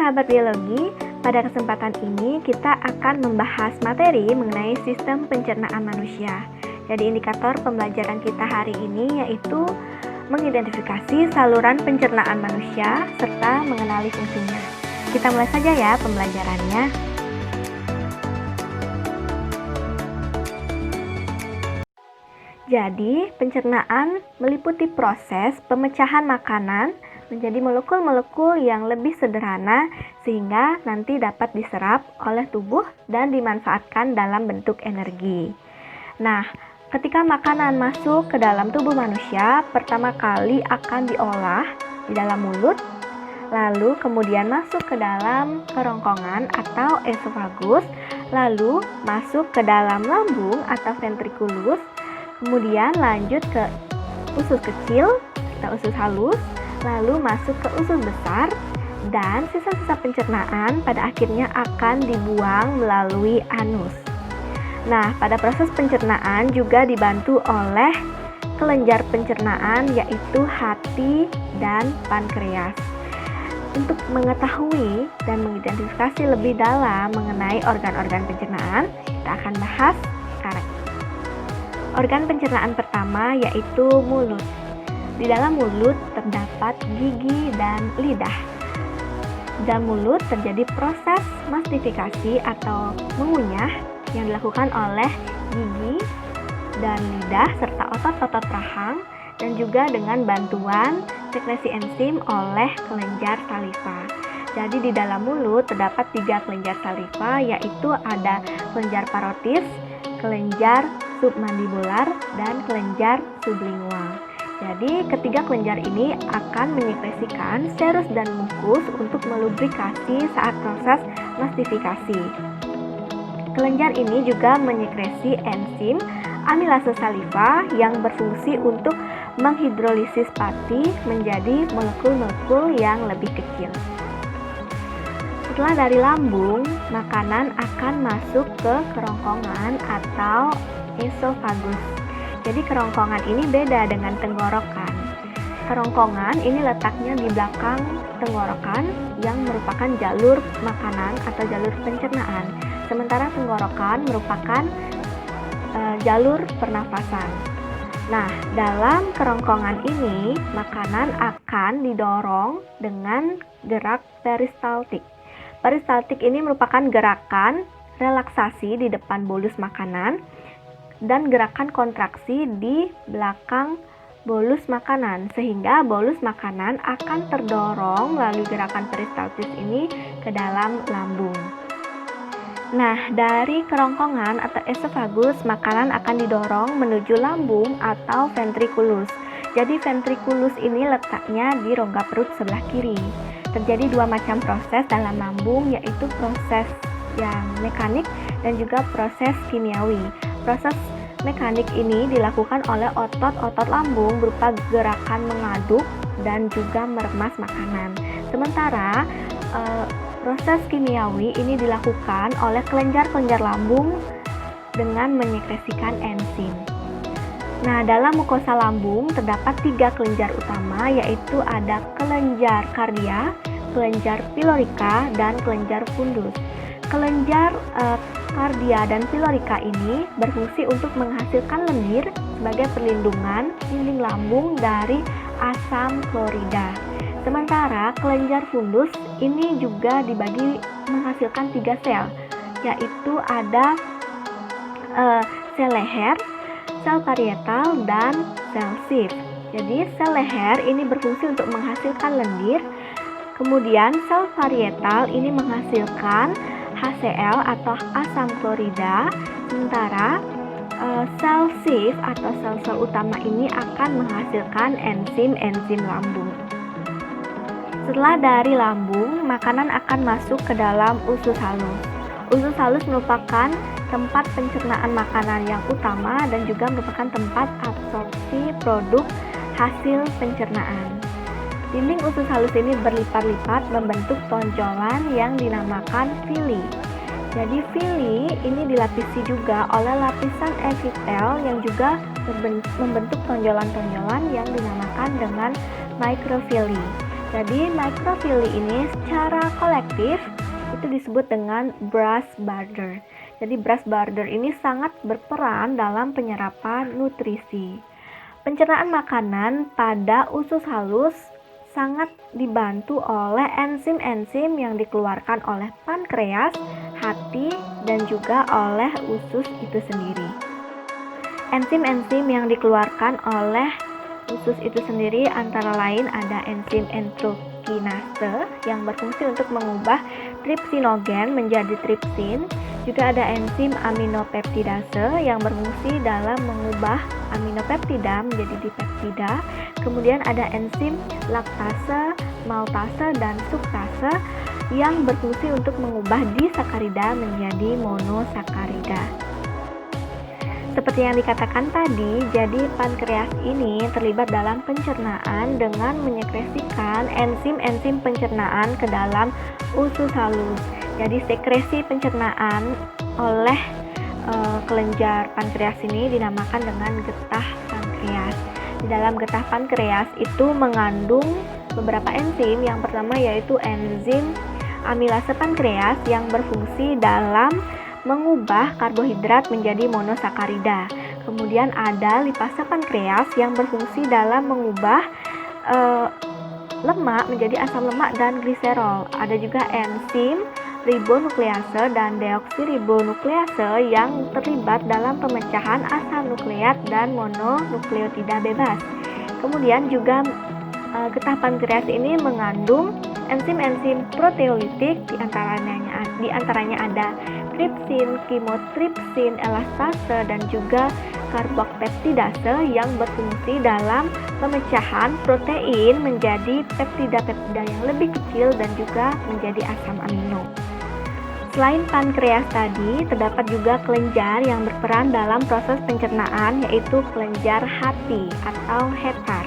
sahabat biologi, pada kesempatan ini kita akan membahas materi mengenai sistem pencernaan manusia. Jadi indikator pembelajaran kita hari ini yaitu mengidentifikasi saluran pencernaan manusia serta mengenali fungsinya. Kita mulai saja ya pembelajarannya. Jadi, pencernaan meliputi proses pemecahan makanan menjadi molekul-molekul yang lebih sederhana sehingga nanti dapat diserap oleh tubuh dan dimanfaatkan dalam bentuk energi. Nah, ketika makanan masuk ke dalam tubuh manusia, pertama kali akan diolah di dalam mulut, lalu kemudian masuk ke dalam kerongkongan atau esofagus, lalu masuk ke dalam lambung atau ventriculus, kemudian lanjut ke usus kecil atau usus halus, lalu masuk ke usus besar, dan sisa-sisa pencernaan pada akhirnya akan dibuang melalui anus. Nah, pada proses pencernaan juga dibantu oleh kelenjar pencernaan yaitu hati dan pankreas. Untuk mengetahui dan mengidentifikasi lebih dalam mengenai organ-organ pencernaan, kita akan bahas sekarang. Organ pencernaan pertama yaitu mulut. Di dalam mulut terdapat gigi dan lidah. Di dalam mulut terjadi proses mastifikasi atau mengunyah yang dilakukan oleh gigi dan lidah serta otot-otot rahang dan juga dengan bantuan sekresi enzim oleh kelenjar saliva. Jadi di dalam mulut terdapat 3 kelenjar saliva yaitu ada kelenjar parotis, kelenjar submandibular, dan kelenjar sublingual. Jadi ketiga kelenjar ini akan menyekresikan serus dan mukus untuk melubrikasi saat proses mastifikasi. Kelenjar ini juga menyekresi enzim amilase saliva yang berfungsi untuk menghidrolisis pati menjadi molekul-molekul yang lebih kecil. Setelah dari lambung, makanan akan masuk ke kerongkongan atau esofagus. Jadi kerongkongan ini beda dengan tenggorokan. Kerongkongan ini letaknya di belakang tenggorokan yang merupakan jalur makanan atau jalur pencernaan. Sementara tenggorokan merupakan jalur pernafasan. Nah, dalam kerongkongan ini makanan akan didorong dengan gerak peristaltik. Peristaltik ini merupakan gerakan relaksasi di depan bolus makanan dan gerakan kontraksi di belakang bolus makanan, sehingga bolus makanan akan terdorong melalui gerakan peristaltis ini ke dalam lambung. Nah, dari kerongkongan atau esofagus, makanan akan didorong menuju lambung atau ventriculus. Jadi ventriculus ini letaknya di rongga perut sebelah kiri. Terjadi 2 macam proses dalam lambung, yaitu proses yang mekanik dan juga proses kimiawi. Proses mekanik ini dilakukan oleh otot-otot lambung berupa gerakan mengaduk dan juga meremas makanan. Sementara proses kimiawi ini dilakukan oleh kelenjar-kelenjar lambung dengan menyekresikan enzim. Nah, dalam mukosa lambung terdapat 3 kelenjar utama yaitu ada kelenjar kardia, kelenjar pilorika, dan kelenjar fundus. Kelenjar kardia dan pilorika ini berfungsi untuk menghasilkan lendir sebagai perlindungan dinding lambung dari asam klorida. Sementara kelenjar fundus ini juga dibagi menghasilkan 3 sel, yaitu ada sel leher, sel parietal, dan sel sif. Jadi sel leher ini berfungsi untuk menghasilkan lendir, kemudian sel parietal ini menghasilkan HCl atau asam klorida, sementara sel sif atau sel-sel utama ini akan menghasilkan enzim-enzim lambung. Setelah dari lambung, makanan akan masuk ke dalam usus halus. Usus halus merupakan tempat pencernaan makanan yang utama dan juga merupakan tempat absorpsi produk hasil pencernaan. Dinding usus halus ini berlipat-lipat membentuk tonjolan yang dinamakan villi. Jadi villi ini dilapisi juga oleh lapisan epitel yang juga membentuk tonjolan-tonjolan yang dinamakan dengan microvilli. Jadi mikrofili ini secara kolektif itu disebut dengan brush border. Jadi brush border ini sangat berperan dalam penyerapan nutrisi. Pencernaan makanan pada usus halus sangat dibantu oleh enzim-enzim yang dikeluarkan oleh pankreas, hati, dan juga oleh usus itu sendiri. Enzim-enzim yang dikeluarkan oleh usus itu sendiri antara lain ada enzim enterokinase yang berfungsi untuk mengubah tripsinogen menjadi tripsin. Juga ada enzim aminopeptidase yang berfungsi dalam mengubah aminopeptida menjadi dipeptida. Kemudian ada enzim laktase, maltase, dan suktase yang berfungsi untuk mengubah disakarida menjadi monosakarida. Seperti yang dikatakan tadi, jadi pankreas ini terlibat dalam pencernaan dengan menyekresikan enzim-enzim pencernaan ke dalam usus halus. Jadi sekresi pencernaan oleh kelenjar pankreas ini dinamakan dengan getah pankreas. Di dalam getah pankreas itu mengandung beberapa enzim. Yang pertama yaitu enzim amilase pankreas yang berfungsi dalam mengubah karbohidrat menjadi monosakarida. Kemudian ada lipase pankreas yang berfungsi dalam mengubah lemak menjadi asam lemak dan gliserol. Ada juga enzim ribonuklease dan deoksiribonuklease yang terlibat dalam pemecahan asam nukleat dan mononukleotida bebas. Kemudian juga getah pankreas ini mengandung enzim-enzim proteolitik, di antaranya ada tripsin, kimotripsin, elastase, dan juga karbokpeptidase yang berfungsi dalam pemecahan protein menjadi peptida-peptida yang lebih kecil dan juga menjadi asam amino. Selain pankreas tadi, terdapat juga kelenjar yang berperan dalam proses pencernaan, yaitu kelenjar hati atau hetar.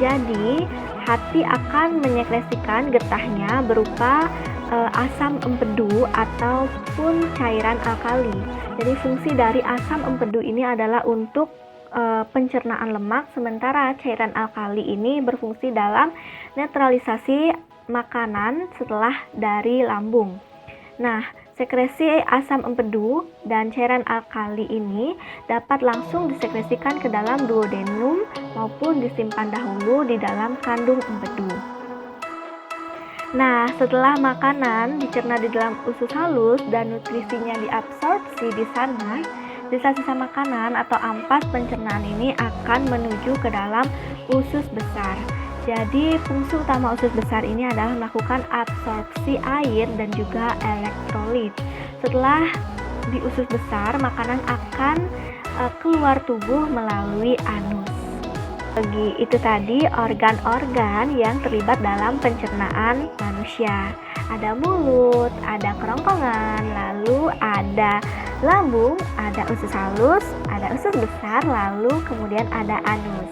Jadi, hati akan menyekresikan getahnya berupa asam empedu ataupun cairan alkali. Jadi fungsi dari asam empedu ini adalah untuk pencernaan lemak, sementara cairan alkali ini berfungsi dalam netralisasi makanan setelah dari lambung. Nah, sekresi asam empedu dan cairan alkali ini dapat langsung disekresikan ke dalam duodenum maupun disimpan dahulu di dalam kandung empedu. Nah, setelah makanan dicerna di dalam usus halus dan nutrisinya diabsorpsi di sana, sisa-sisa makanan atau ampas pencernaan ini akan menuju ke dalam usus besar. Jadi, fungsi utama usus besar ini adalah melakukan absorpsi air dan juga elektrolit. Setelah di usus besar, makanan akan keluar tubuh melalui anus. Itu tadi organ-organ yang terlibat dalam pencernaan manusia. Ada mulut, ada kerongkongan, lalu ada lambung, ada usus halus, ada usus besar, lalu kemudian ada anus.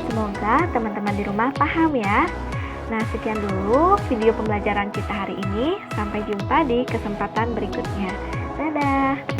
Semoga teman-teman di rumah paham ya. Nah, sekian dulu video pembelajaran kita hari ini. Sampai jumpa di kesempatan berikutnya. Dadah!